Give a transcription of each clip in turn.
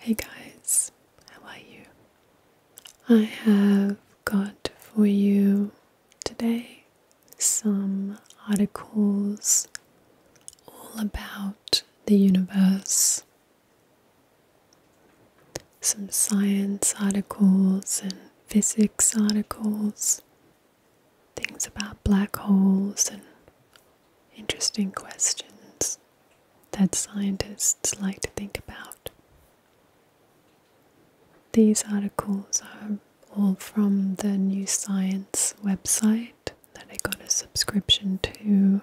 Hey guys, how are you? I have got for you today some articles all about the universe, some science articles and physics articles, things about black holes and interesting questions that scientists like to think about. These articles are all from the New Science website that I got a subscription to.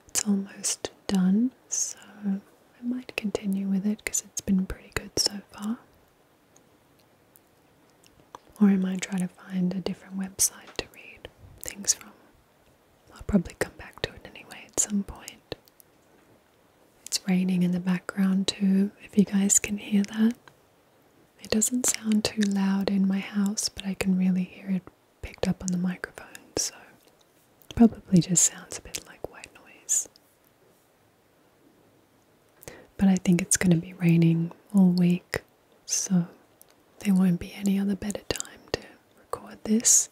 It's almost done, so I might continue with it because it's been pretty good so far. Or I might try to find a different website to read things from. I'll probably come back to it anyway at some point. It's raining in the background too, if you guys can hear that. It doesn't sound too loud in my house, but I can really hear it picked up on the microphone, so it probably just sounds a bit like white noise. But I think it's going to be raining all week, so there won't be any other better time to record this.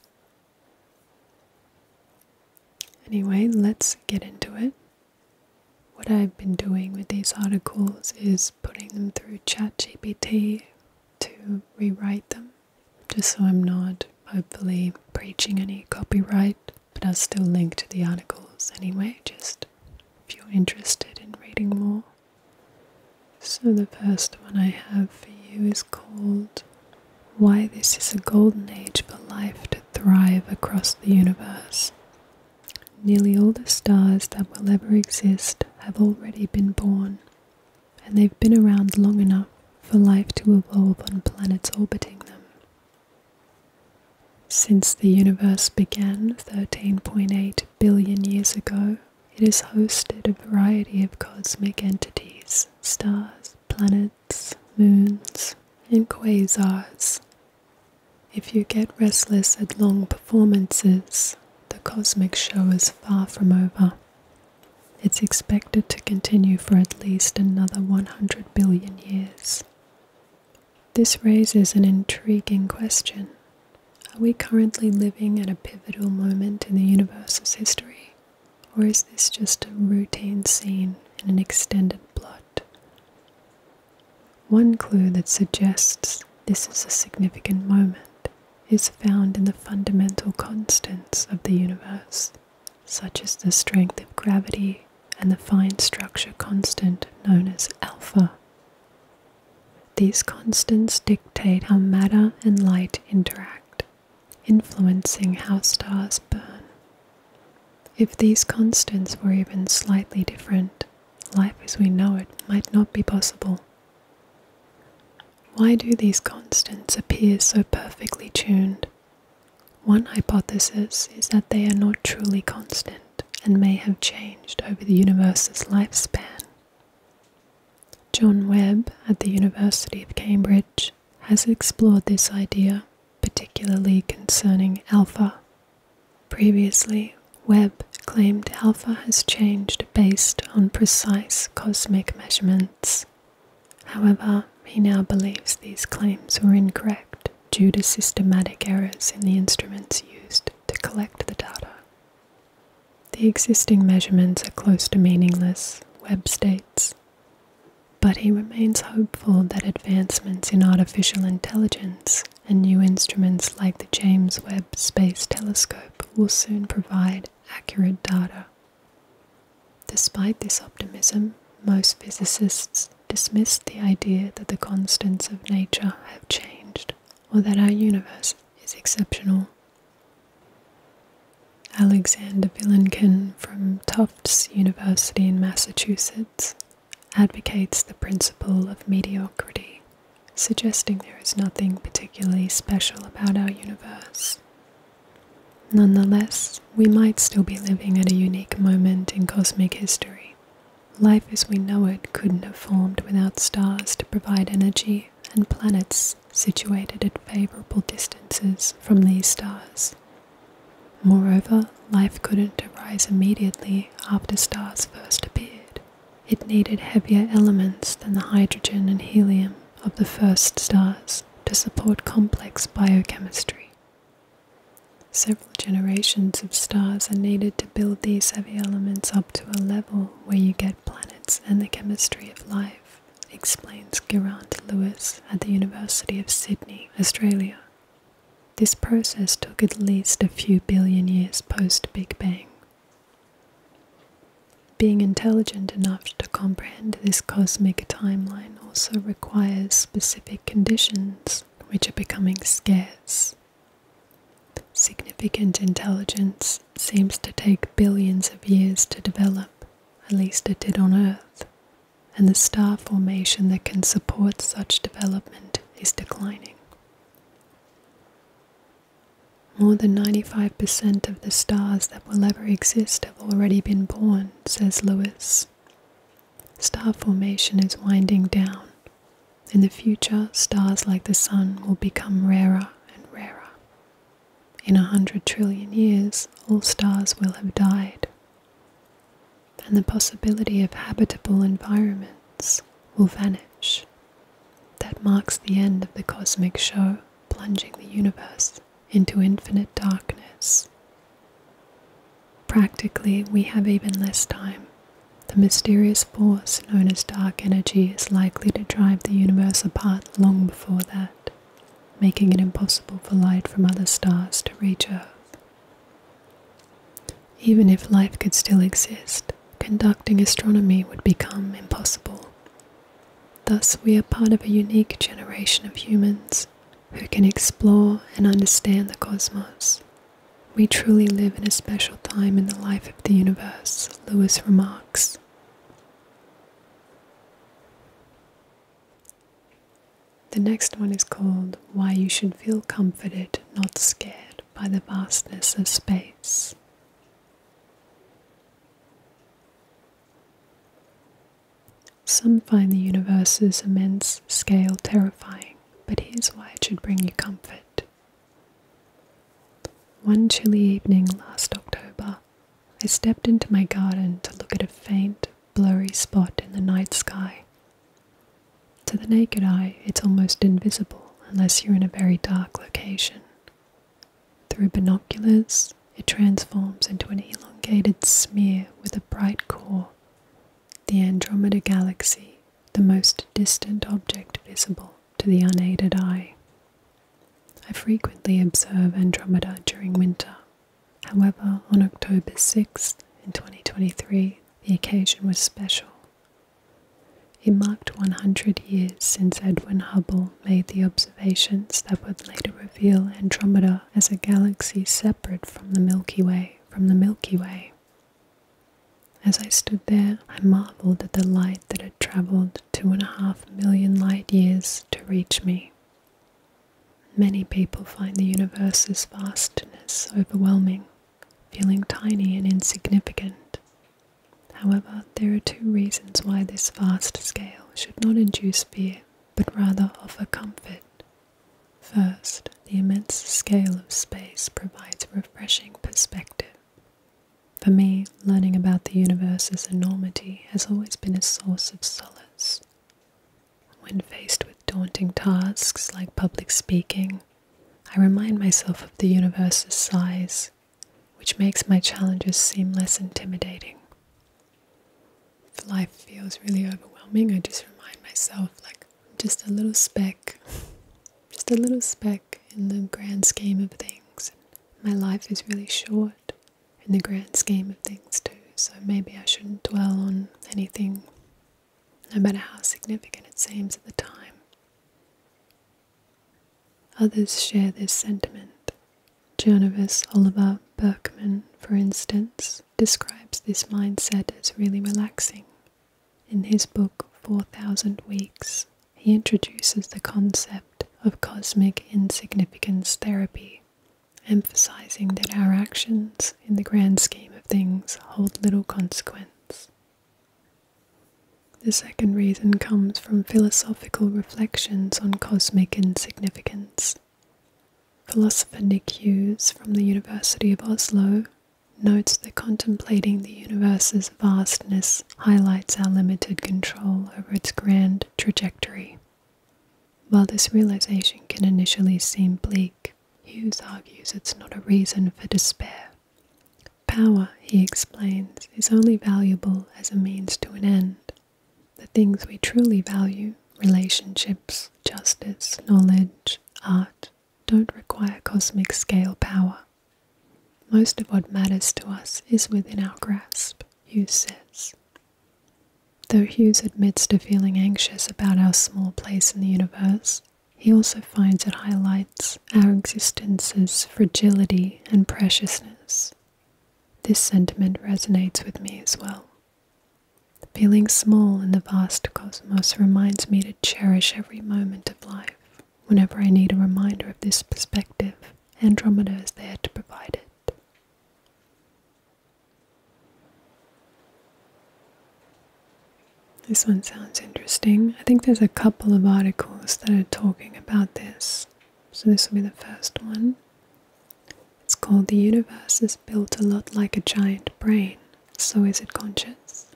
Anyway, let's get into it. What I've been doing with these articles is putting them through ChatGPT to rewrite them, just so I'm not hopefully breaching any copyright, but I'll still link to the articles anyway, just if you're interested in reading more. So the first one I have for you is called Why This is a Golden Age for Life to Thrive Across the Universe. Nearly all the stars that will ever exist have already been born, and they've been around long enough for life to evolve on planets orbiting them. Since the universe began 13.8 billion years ago, it has hosted a variety of cosmic entities, stars, planets, moons, and quasars. If you get restless at long performances, the cosmic show is far from over. It's expected to continue for at least another 100 billion years. This raises an intriguing question. Are we currently living at a pivotal moment in the universe's history, or is this just a routine scene in an extended plot? One clue that suggests this is a significant moment is found in the fundamental constants of the universe, such as the strength of gravity and the fine structure constant known as alpha. These constants dictate how matter and light interact, influencing how stars burn. If these constants were even slightly different, life as we know it might not be possible. Why do these constants appear so perfectly tuned? One hypothesis is that they are not truly constant and may have changed over the universe's lifespan. John Webb at the University of Cambridge has explored this idea, particularly concerning alpha. Previously, Webb claimed alpha has changed based on precise cosmic measurements. However, he now believes these claims were incorrect due to systematic errors in the instruments used to collect the data. The existing measurements are close to meaningless, Webb states. But he remains hopeful that advancements in artificial intelligence and new instruments like the James Webb Space Telescope will soon provide accurate data. Despite this optimism, most physicists dismiss the idea that the constants of nature have changed or that our universe is exceptional. Alexander Vilenkin from Tufts University in Massachusetts advocates the principle of mediocrity, suggesting there is nothing particularly special about our universe. Nonetheless, we might still be living at a unique moment in cosmic history. Life as we know it couldn't have formed without stars to provide energy and planets situated at favorable distances from these stars. Moreover, life couldn't arise immediately after stars first appeared. It needed heavier elements than the hydrogen and helium of the first stars to support complex biochemistry. Several generations of stars are needed to build these heavy elements up to a level where you get planets and the chemistry of life, explains Geraint Lewis at the University of Sydney, Australia. This process took at least a few billion years post-Big Bang. Being intelligent enough to comprehend this cosmic timeline also requires specific conditions which are becoming scarce. Significant intelligence seems to take billions of years to develop, at least it did on Earth, and the star formation that can support such development is declining. More than 95% of the stars that will ever exist have already been born, says Lewis. Star formation is winding down. In the future, stars like the Sun will become rarer and rarer. In 100 trillion years, all stars will have died, and the possibility of habitable environments will vanish. That marks the end of the cosmic show, plunging the universe into infinite darkness. Practically, we have even less time. The mysterious force known as dark energy is likely to drive the universe apart long before that, making it impossible for light from other stars to reach Earth. Even if life could still exist, conducting astronomy would become impossible. Thus, we are part of a unique generation of humans who can explore and understand the cosmos. We truly live in a special time in the life of the universe, Lewis remarks. The next one is called Why You Should Feel Comforted, Not Scared by the Vastness of Space. Some find the universe's immense scale terrifying, but here's why it should bring you comfort. One chilly evening last October, I stepped into my garden to look at a faint, blurry spot in the night sky. To the naked eye, it's almost invisible unless you're in a very dark location. Through binoculars, it transforms into an elongated smear with a bright core, the Andromeda Galaxy, the most distant object visible to the unaided eye. I frequently observe Andromeda during winter. However, on October 6th in 2023, the occasion was special. It marked 100 years since Edwin Hubble made the observations that would later reveal Andromeda as a galaxy separate from the Milky Way. As I stood there, I marveled at the light that had traveled 2.5 million light years to reach me. Many people find the universe's vastness overwhelming, feeling tiny and insignificant. However, there are two reasons why this vast scale should not induce fear, but rather offer comfort. First, the immense scale of space provides a refreshing perspective. For me, learning about the universe's enormity has always been a source of solace. When faced with daunting tasks like public speaking, I remind myself of the universe's size, which makes my challenges seem less intimidating. If life feels really overwhelming, I just remind myself, like, I'm just a little speck in the grand scheme of things. My life is really short in the grand scheme of things too, so maybe I shouldn't dwell on anything, no matter how significant it seems at the time. Others share this sentiment. Journalist Oliver Berkman, for instance, describes this mindset as really relaxing. In his book 4,000 Weeks, he introduces the concept of cosmic insignificance therapy, emphasizing that our actions in the grand scheme of things hold little consequence. The second reason comes from philosophical reflections on cosmic insignificance. Philosopher Nick Hughes from the University of Oslo notes that contemplating the universe's vastness highlights our limited control over its grand trajectory. While this realization can initially seem bleak, Hughes argues it's not a reason for despair. Power, he explains, is only valuable as a means to an end. The things we truly value, relationships, justice, knowledge, art, don't require cosmic scale power. Most of what matters to us is within our grasp, Hughes says. Though Hughes admits to feeling anxious about our small place in the universe, he also finds it highlights our existence's fragility and preciousness. This sentiment resonates with me as well. Feeling small in the vast cosmos reminds me to cherish every moment of life. Whenever I need a reminder of this perspective, Andromeda is there to provide it. This one sounds interesting. I think there's a couple of articles that are talking about this. So this will be the first one. It's called "The Universe is Built a Lot Like a Giant Brain, So Is It Conscious?"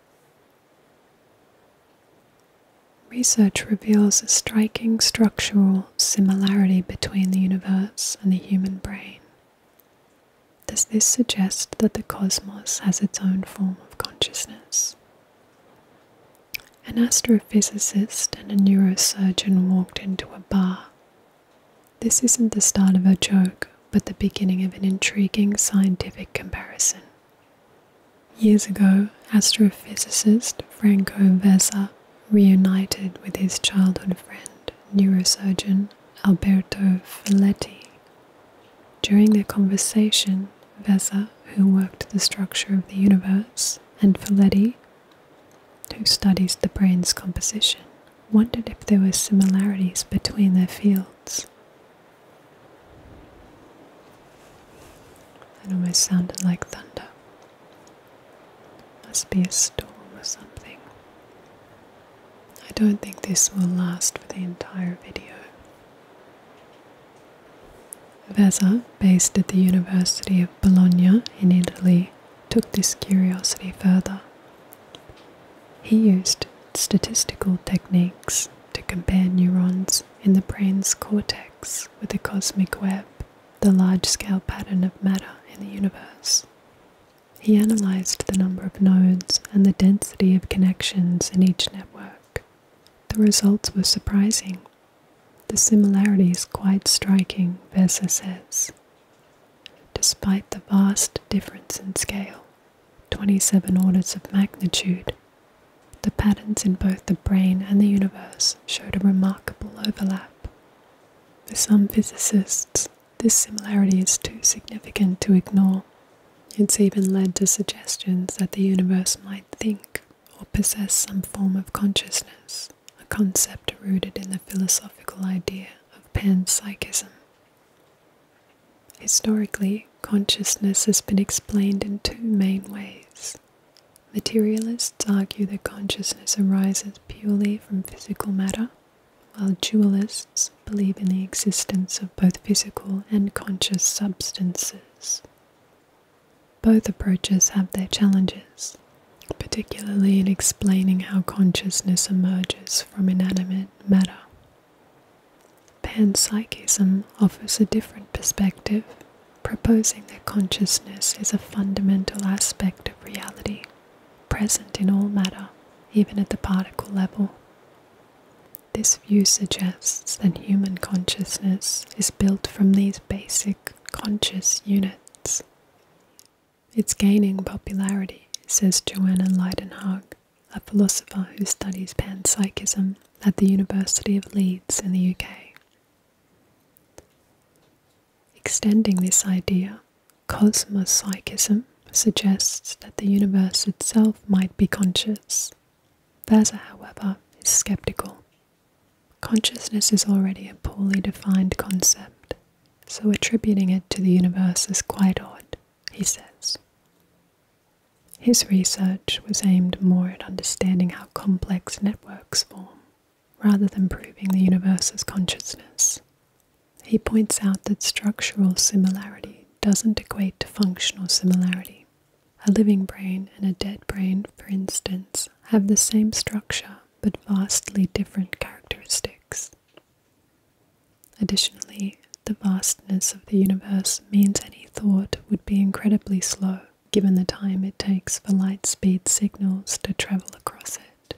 Research reveals a striking structural similarity between the universe and the human brain. Does this suggest that the cosmos has its own form of consciousness? An astrophysicist and a neurosurgeon walked into a bar. This isn't the start of a joke, but the beginning of an intriguing scientific comparison. Years ago, astrophysicist Franco Vezza reunited with his childhood friend, neurosurgeon Alberto Filetti. During their conversation, Vezza, who worked the structure of the universe, and Filetti, who studies the brain's composition, wondered if there were similarities between their fields. It almost sounded like thunder. Must be a storm or something. I don't think this will last for the entire video. Vezza, based at the University of Bologna in Italy, took this curiosity further. He used statistical techniques to compare neurons in the brain's cortex with the cosmic web, the large-scale pattern of matter in the universe. He analyzed the number of nodes and the density of connections in each network. The results were surprising. The similarity is quite striking, Vezza says. Despite the vast difference in scale, 27 orders of magnitude, the patterns in both the brain and the universe showed a remarkable overlap. For some physicists, this similarity is too significant to ignore. It's even led to suggestions that the universe might think or possess some form of consciousness, a concept rooted in the philosophical idea of panpsychism. Historically, consciousness has been explained in two main ways. Materialists argue that consciousness arises purely from physical matter, while dualists believe in the existence of both physical and conscious substances. Both approaches have their challenges, particularly in explaining how consciousness emerges from inanimate matter. Panpsychism offers a different perspective, proposing that consciousness is a fundamental aspect of reality, present in all matter, even at the particle level. This view suggests that human consciousness is built from these basic conscious units. It's gaining popularity, says Joanna Leidenhag, a philosopher who studies panpsychism at the University of Leeds in the UK. Extending this idea, cosmopsychism suggests that the universe itself might be conscious. Vezza, however, is skeptical. Consciousness is already a poorly defined concept, so attributing it to the universe is quite odd, he says. His research was aimed more at understanding how complex networks form, rather than proving the universe's consciousness. He points out that structural similarity doesn't equate to functional similarity. A living brain and a dead brain, for instance, have the same structure but vastly different characteristics. Additionally, the vastness of the universe means any thought would be incredibly slow, given the time it takes for light-speed signals to travel across it.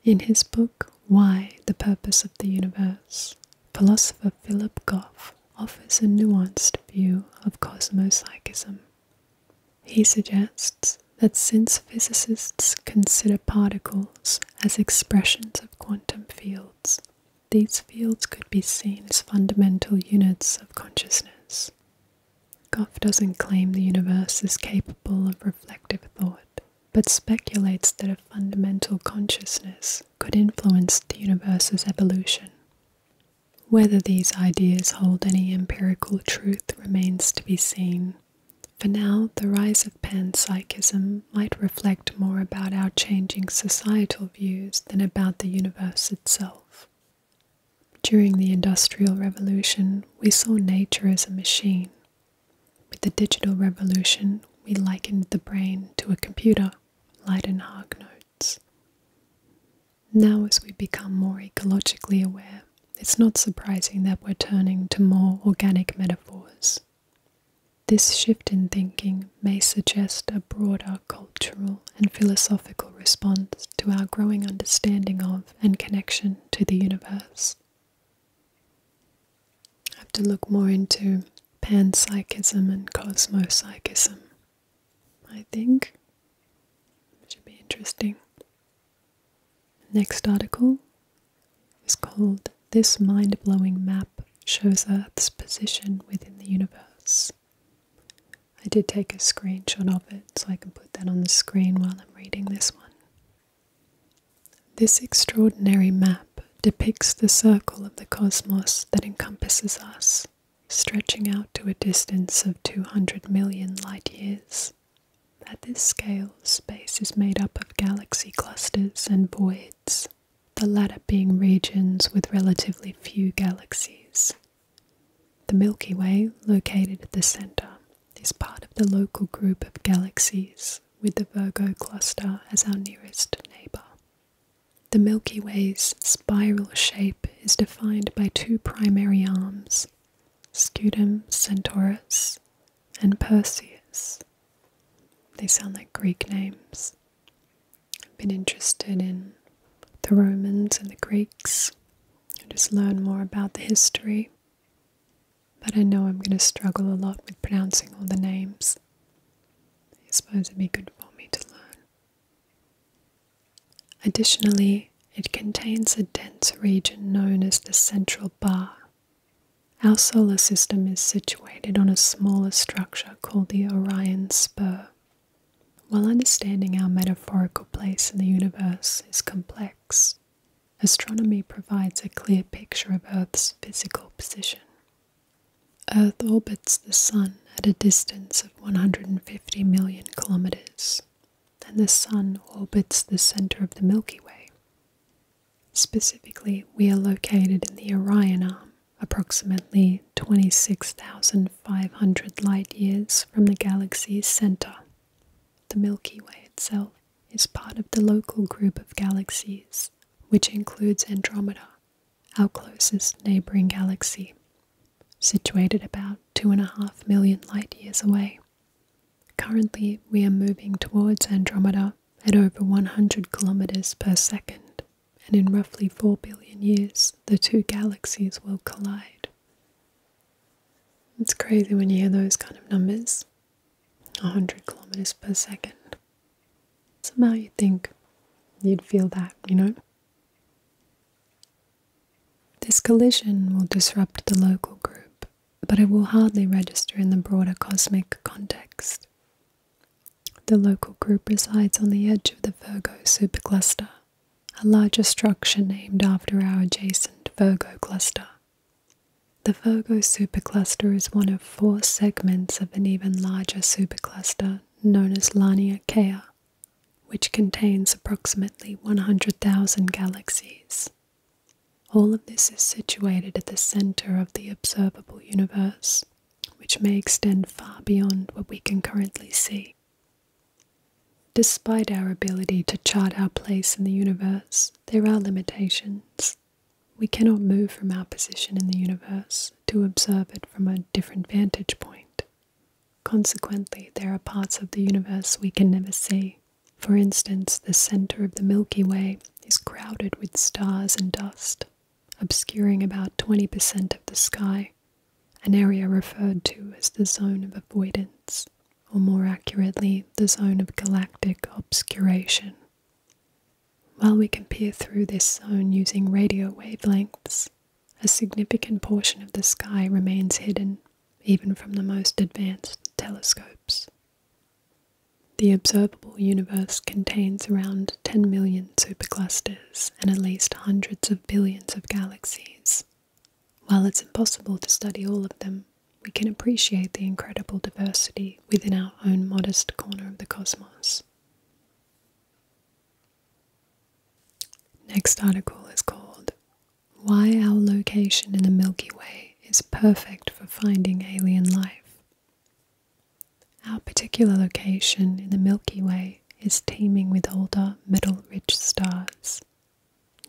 In his book, Why, the Purpose of the Universe, philosopher Philip Goff offers a nuanced view of cosmopsychism. He suggests that since physicists consider particles as expressions of quantum fields, these fields could be seen as fundamental units of consciousness. Goff doesn't claim the universe is capable of reflective thought, but speculates that a fundamental consciousness could influence the universe's evolution. Whether these ideas hold any empirical truth remains to be seen. For now, the rise of panpsychism might reflect more about our changing societal views than about the universe itself. During the Industrial Revolution, we saw nature as a machine. With the digital revolution, we likened the brain to a computer, Leidenhag notes. Now, as we become more ecologically aware, it's not surprising that we're turning to more organic metaphors. This shift in thinking may suggest a broader cultural and philosophical response to our growing understanding of and connection to the universe. I have to look more into panpsychism and cosmopsychism. I think it should be interesting. Next article is called "This Mind-Blowing Map Shows Earth's Position Within the Universe." I did take a screenshot of it so I can put that on the screen while I'm reading this one. This extraordinary map depicts the circle of the cosmos that encompasses us, stretching out to a distance of 200 million light-years. At this scale, space is made up of galaxy clusters and voids, the latter being regions with relatively few galaxies. The Milky Way, located at the center, is part of the local group of galaxies, with the Virgo cluster as our nearest neighbor. The Milky Way's spiral shape is defined by two primary arms, Scutum Centaurus and Perseus. They sound like Greek names. I've been interested in the Romans and the Greeks, and just learn more about the history. But I know I'm going to struggle a lot with pronouncing all the names. I suppose it'd be good for me to learn. Additionally, it contains a dense region known as the central bar. Our solar system is situated on a smaller structure called the Orion Spur. While understanding our metaphorical place in the universe is complex, astronomy provides a clear picture of Earth's physical position. Earth orbits the Sun at a distance of 150 million kilometers, and the Sun orbits the center of the Milky Way. Specifically, we are located in the Orion Arm, approximately 26,500 light-years from the galaxy's center. The Milky Way itself is part of the local group of galaxies, which includes Andromeda, our closest neighboring galaxy, situated about 2.5 million light-years away. Currently, we are moving towards Andromeda at over 100 kilometers per second, and in roughly 4 billion years, the two galaxies will collide. It's crazy when you hear those kind of numbers. 100 kilometers per second. Somehow you think you'd feel that, you know? This collision will disrupt the local group, but it will hardly register in the broader cosmic context. The local group resides on the edge of the Virgo supercluster, a larger structure named after our adjacent Virgo cluster. The Virgo supercluster is one of 4 segments of an even larger supercluster known as Laniakea, which contains approximately 100,000 galaxies. All of this is situated at the center of the observable universe, which may extend far beyond what we can currently see. Despite our ability to chart our place in the universe, there are limitations. we cannot move from our position in the universe to observe it from a different vantage point. Consequently, there are parts of the universe we can never see. For instance, the center of the Milky Way is crowded with stars and dust, obscuring about 20% of the sky, an area referred to as the zone of avoidance, or more accurately, the zone of galactic obscuration. While we can peer through this zone using radio wavelengths, a significant portion of the sky remains hidden, even from the most advanced telescopes. The observable universe contains around 10 million superclusters and at least hundreds of billions of galaxies. While it's impossible to study all of them, we can appreciate the incredible diversity within our own modest corner of the cosmos. Next article is called "Why Our Location in the Milky Way is Perfect for Finding Alien Life." Our particular location in the Milky Way is teeming with older, metal-rich stars.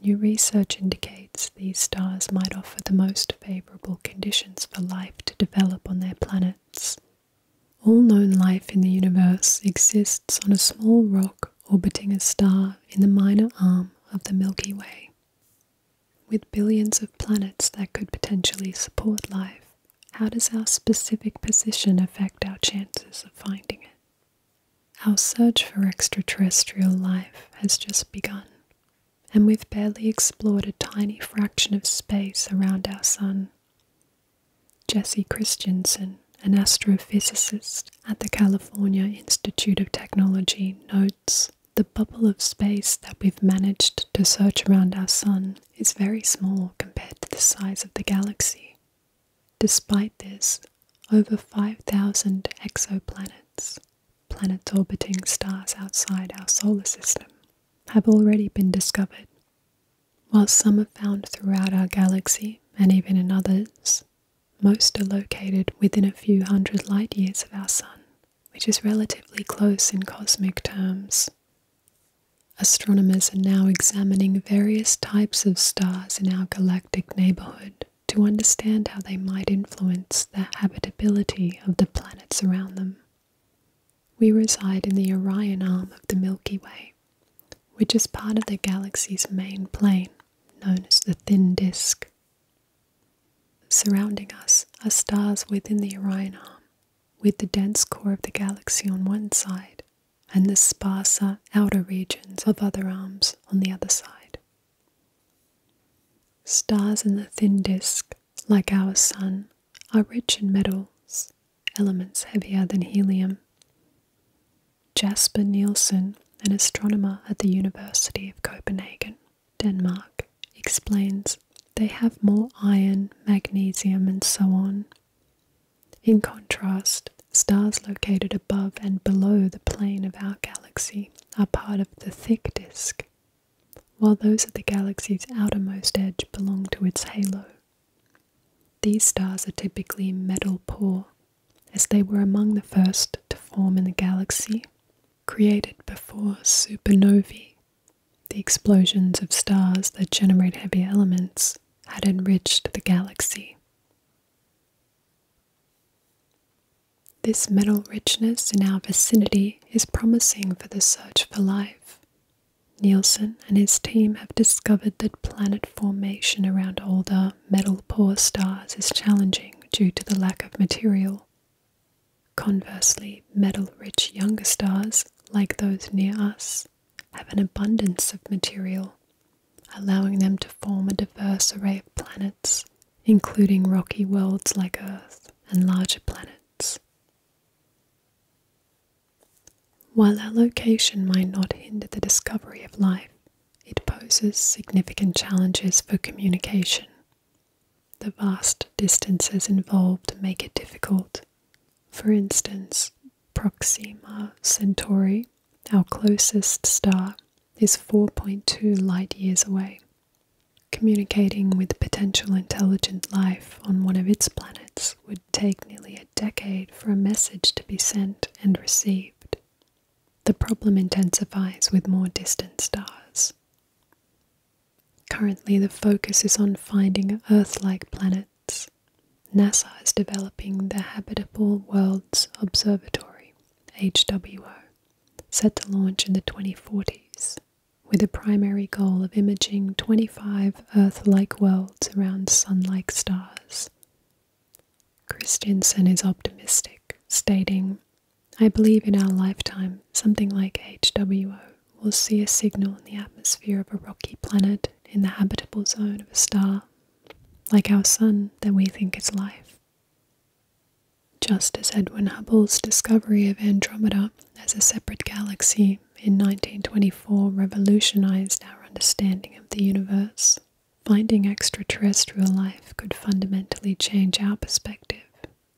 New research indicates these stars might offer the most favorable conditions for life to develop on their planets. All known life in the universe exists on a small rock orbiting a star in the minor arm of the Milky Way. With billions of planets that could potentially support life, how does our specific position affect our chances of finding it? Our search for extraterrestrial life has just begun, and we've barely explored a tiny fraction of space around our sun. Jesse Christensen, an astrophysicist at the California Institute of Technology, notes, "The bubble of space that we've managed to search around our sun is very small compared to the size of the galaxy. Despite this, over 5,000 exoplanets, planets orbiting stars outside our solar system, have already been discovered. While some are found throughout our galaxy and even in others, most are located within a few hundred light years of our sun, which is relatively close in cosmic terms. Astronomers are now examining various types of stars in our galactic neighborhood to understand how they might influence the habitability of the planets around them. We reside in the Orion arm of the Milky Way, which is part of the galaxy's main plane, known as the thin disk. Surrounding us are stars within the Orion arm, with the dense core of the galaxy on one side and the sparser outer regions of other arms on the other side. Stars in the thin disk, like our sun, are rich in metals, elements heavier than helium. Jasper Nielsen, an astronomer at the University of Copenhagen, Denmark, explains they have more iron, magnesium, and so on. In contrast, stars located above and below the plane of our galaxy are part of the thick disk, while those at the galaxy's outermost edge belong to its halo. These stars are typically metal poor, as they were among the first to form in the galaxy, created before supernovae. The explosions of stars that generate heavy elements had enriched the galaxy. This metal richness in our vicinity is promising for the search for life. Nielsen and his team have discovered that planet formation around older, metal-poor stars is challenging due to the lack of material. Conversely, metal-rich younger stars, like those near us, have an abundance of material, allowing them to form a diverse array of planets, including rocky worlds like Earth and larger planets. While our location might not hinder the discovery of life, it poses significant challenges for communication. The vast distances involved make it difficult. For instance, Proxima Centauri, our closest star, is 4.2 light years away. Communicating with potential intelligent life on one of its planets would take nearly a decade for a message to be sent and received. The problem intensifies with more distant stars. Currently, the focus is on finding Earth-like planets. NASA is developing the Habitable Worlds Observatory, HWO, set to launch in the 2040s, with a primary goal of imaging 25 Earth-like worlds around Sun-like stars. Christensen is optimistic, stating, "I believe in our lifetime something like HWO will see a signal in the atmosphere of a rocky planet in the habitable zone of a star, like our Sun that we think is life." Just as Edwin Hubble's discovery of Andromeda as a separate galaxy in 1924 revolutionized our understanding of the universe, finding extraterrestrial life could fundamentally change our perspective.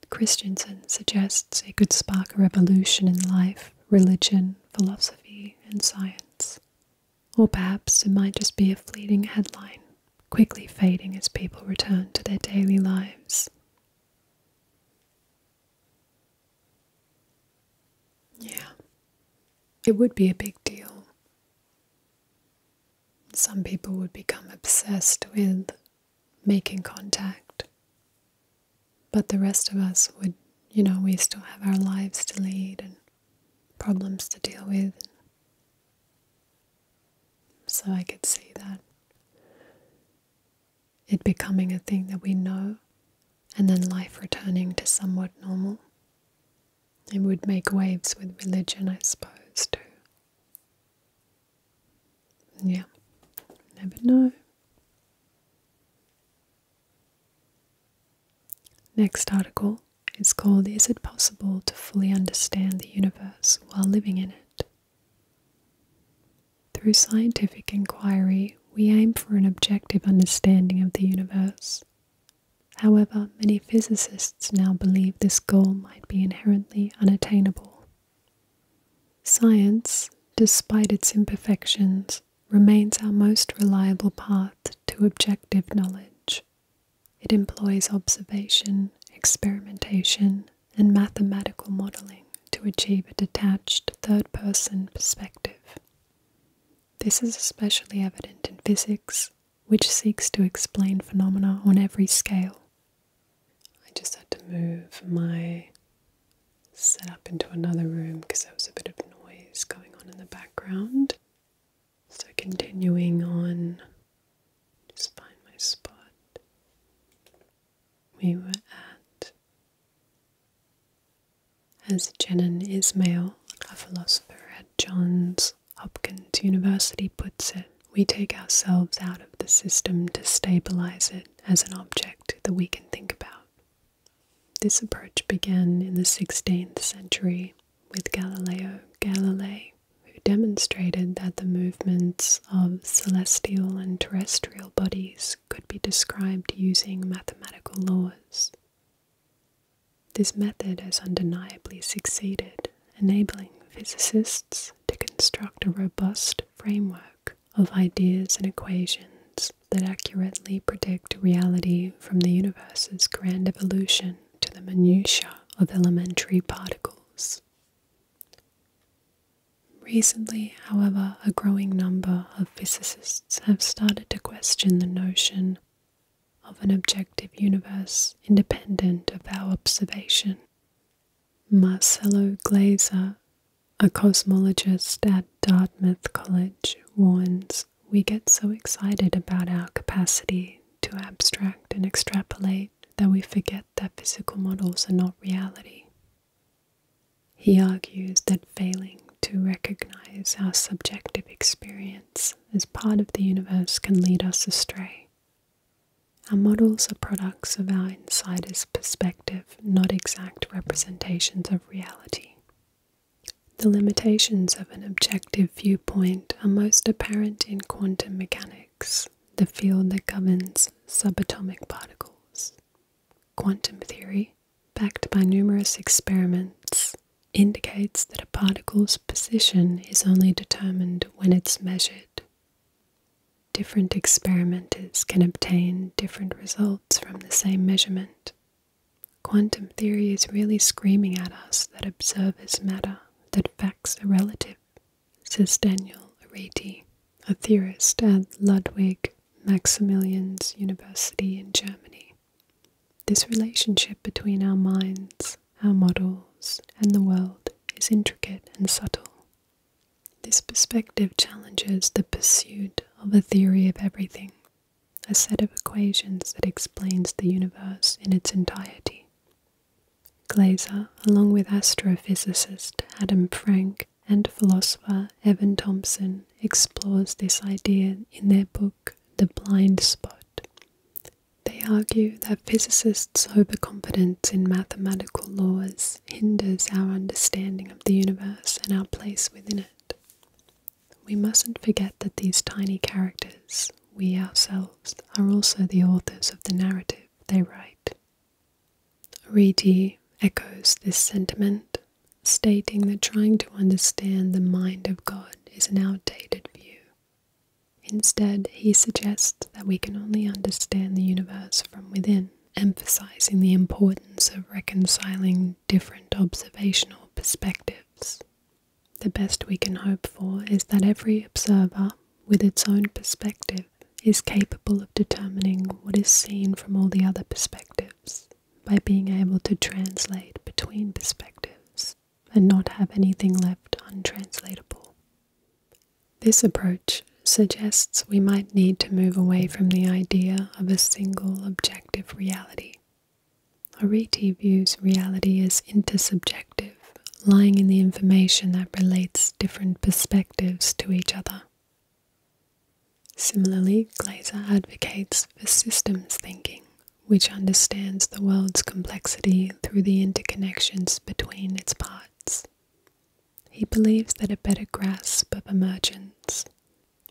Christensen suggests it could spark a revolution in life, religion, philosophy, and science. Or perhaps it might just be a fleeting headline, quickly fading as people return to their daily lives. Yeah, it would be a big deal. Some people would become obsessed with making contact, but the rest of us would, we still have our lives to lead and problems to deal with. So I could see that it becoming a thing that we know, and then life returning to somewhat normal. It would make waves with religion, I suppose, too. Yeah, never know. Next article is called, "Is it possible to fully understand the universe while living in it?" Through scientific inquiry, we aim for an objective understanding of the universe. However, many physicists now believe this goal might be inherently unattainable. Science, despite its imperfections, remains our most reliable path to objective knowledge. It employs observation, experimentation, and mathematical modeling to achieve a detached third-person perspective. This is especially evident in physics, which seeks to explain phenomena on every scale. I just had to move my setup into another room because there was a bit of noise going on in the background. So continuing on, just find my spot. We were at, as Jenan Ismail, a philosopher at Johns Hopkins University, puts it, we take ourselves out of the system to stabilize it as an object that we can think about. This approach began in the 16th century with Galileo Galilei, who demonstrated that the movements of celestial and terrestrial bodies could be described using mathematical laws. This method has undeniably succeeded, enabling physicists to construct a robust framework of ideas and equations that accurately predict reality from the universe's grand evolution to the minutiae of elementary particles. Recently, however, a growing number of physicists have started to question the notion of an objective universe independent of our observation. Marcelo Glaser, a cosmologist at Dartmouth College, warns, "We get so excited about our capacity to abstract and extrapolate that we forget that physical models are not reality." He argues that failing to recognize our subjective experience as part of the universe can lead us astray. Our models are products of our insider's perspective, not exact representations of reality. The limitations of an objective viewpoint are most apparent in quantum mechanics, the field that governs subatomic particles. Quantum theory, backed by numerous experiments, indicates that a particle's position is only determined when it's measured. Different experimenters can obtain different results from the same measurement. Quantum theory is really screaming at us that observers matter, that facts are relative, says Daniel Areti, a theorist at Ludwig Maximilian's University in Germany. This relationship between our minds, our models, and the world is intricate and subtle. This perspective challenges the pursuit of a theory of everything, a set of equations that explains the universe in its entirety. Glaser, along with astrophysicist Adam Frank and philosopher Evan Thompson, explores this idea in their book The Blind Spot. They argue that physicists' overconfidence in mathematical laws hinders our understanding of the universe and our place within it. We mustn't forget that these tiny characters, we ourselves, are also the authors of the narrative they write. Reti echoes this sentiment, stating that trying to understand the mind of God is an outdated view. Instead, he suggests that we can only understand the universe from within, emphasizing the importance of reconciling different observational perspectives. The best we can hope for is that every observer, with its own perspective, is capable of determining what is seen from all the other perspectives by being able to translate between perspectives and not have anything left untranslatable. This approach suggests we might need to move away from the idea of a single objective reality. Reti views reality as intersubjective, lying in the information that relates different perspectives to each other. Similarly, Glaser advocates for systems thinking, which understands the world's complexity through the interconnections between its parts. He believes that a better grasp of emergence,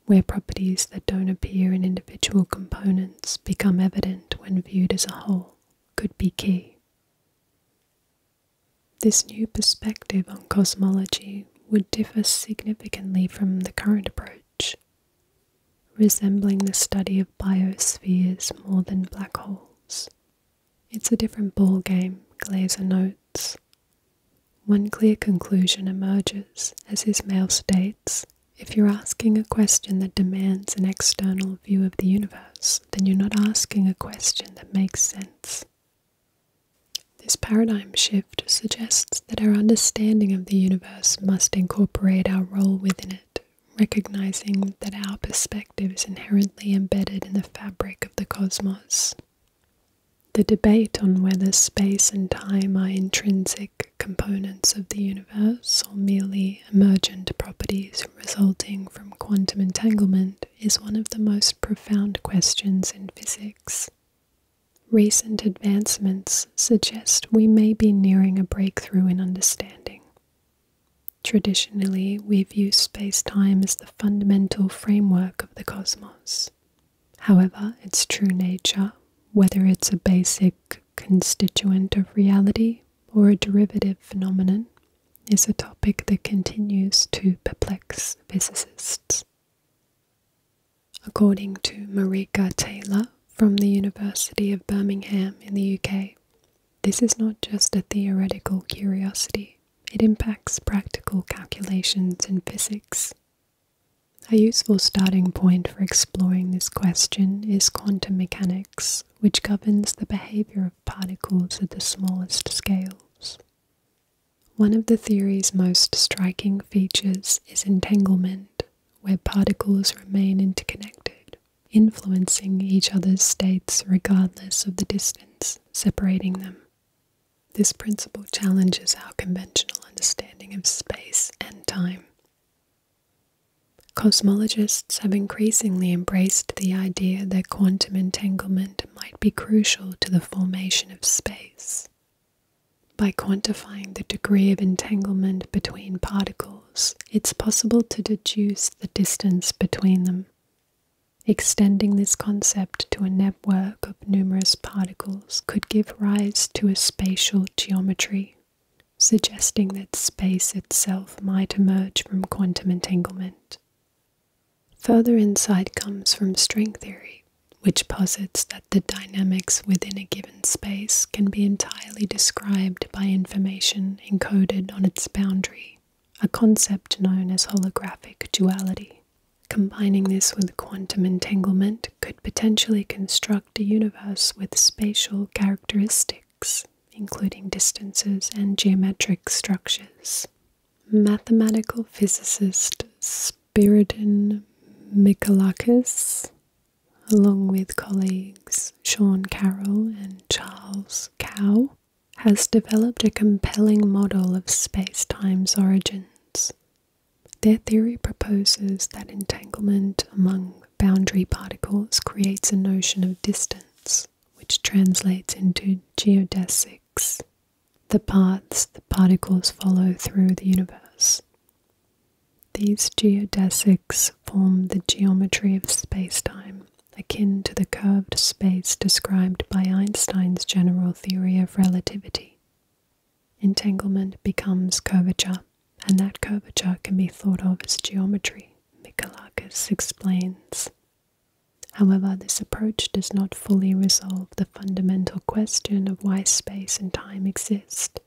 where properties that don't appear in individual components become evident when viewed as a whole, could be key. This new perspective on cosmology would differ significantly from the current approach, resembling the study of biospheres more than black holes. It's a different ballgame, Glaser notes. One clear conclusion emerges, as Ismail states: if you're asking a question that demands an external view of the universe, then you're not asking a question that makes sense. This paradigm shift suggests that our understanding of the universe must incorporate our role within it, recognizing that our perspective is inherently embedded in the fabric of the cosmos. The debate on whether space and time are intrinsic components of the universe or merely emergent properties resulting from quantum entanglement is one of the most profound questions in physics. Recent advancements suggest we may be nearing a breakthrough in understanding. Traditionally, we view space-time as the fundamental framework of the cosmos. However, its true nature, whether it's a basic constituent of reality or a derivative phenomenon, is a topic that continues to perplex physicists. According to Marika Taylor from the University of Birmingham in the UK, this is not just a theoretical curiosity, it impacts practical calculations in physics. A useful starting point for exploring this question is quantum mechanics, which governs the behavior of particles at the smallest scales. One of the theory's most striking features is entanglement, where particles remain interconnected, influencing each other's states regardless of the distance separating them. This principle challenges our conventional understanding of space and time. Cosmologists have increasingly embraced the idea that quantum entanglement might be crucial to the formation of space. By quantifying the degree of entanglement between particles, it's possible to deduce the distance between them. Extending this concept to a network of numerous particles could give rise to a spatial geometry, suggesting that space itself might emerge from quantum entanglement. Further insight comes from string theory, which posits that the dynamics within a given space can be entirely described by information encoded on its boundary, a concept known as holographic duality. Combining this with quantum entanglement could potentially construct a universe with spatial characteristics, including distances and geometric structures. Mathematical physicist Spiridon Mikalakis, along with colleagues Sean Carroll and Charles Cow, has developed a compelling model of space-time's origins. Their theory proposes that entanglement among boundary particles creates a notion of distance, which translates into geodesics, the paths the particles follow through the universe. These geodesics form the geometry of space-time, akin to the curved space described by Einstein's general theory of relativity. Entanglement becomes curvature, and that curvature can be thought of as geometry, Mikalakis explains. However, this approach does not fully resolve the fundamental question of why space and time exist.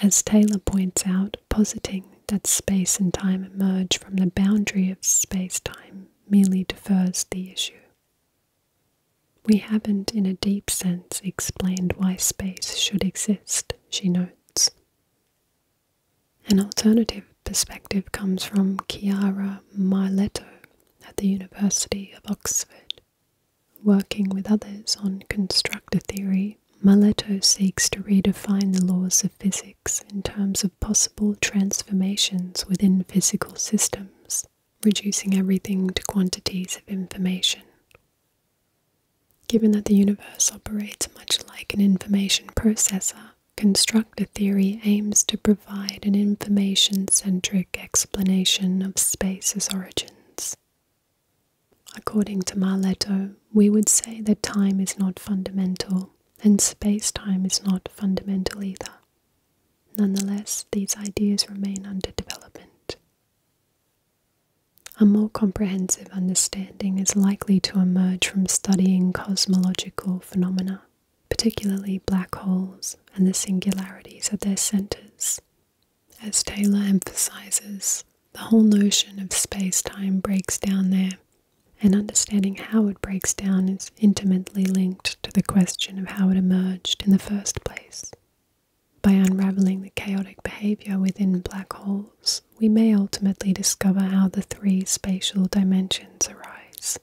As Taylor points out, positing that space and time emerge from the boundary of space-time merely defers the issue. We haven't, in a deep sense, explained why space should exist, she notes. An alternative perspective comes from Chiara Marletto at the University of Oxford. Working with others on constructor theory, Marletto seeks to redefine the laws of physics in terms of possible transformations within physical systems, reducing everything to quantities of information. Given that the universe operates much like an information processor, constructor theory aims to provide an information-centric explanation of space's origins. According to Marletto, we would say that time is not fundamental, and space-time is not fundamental either. Nonetheless, these ideas remain under development. A more comprehensive understanding is likely to emerge from studying cosmological phenomena, particularly black holes and the singularities at their centers. As Taylor emphasizes, the whole notion of space-time breaks down there, and understanding how it breaks down is intimately linked to the question of how it emerged in the first place. By unraveling the chaotic behavior within black holes, we may ultimately discover how the three spatial dimensions arise.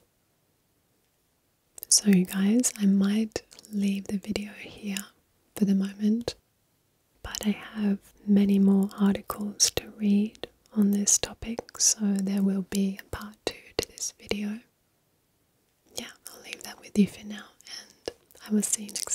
So you guys, I might leave the video here for the moment, but I have many more articles to read on this topic, so there will be a part 2 to this video. Yeah, I'll leave that with you for now, and I will see you next time.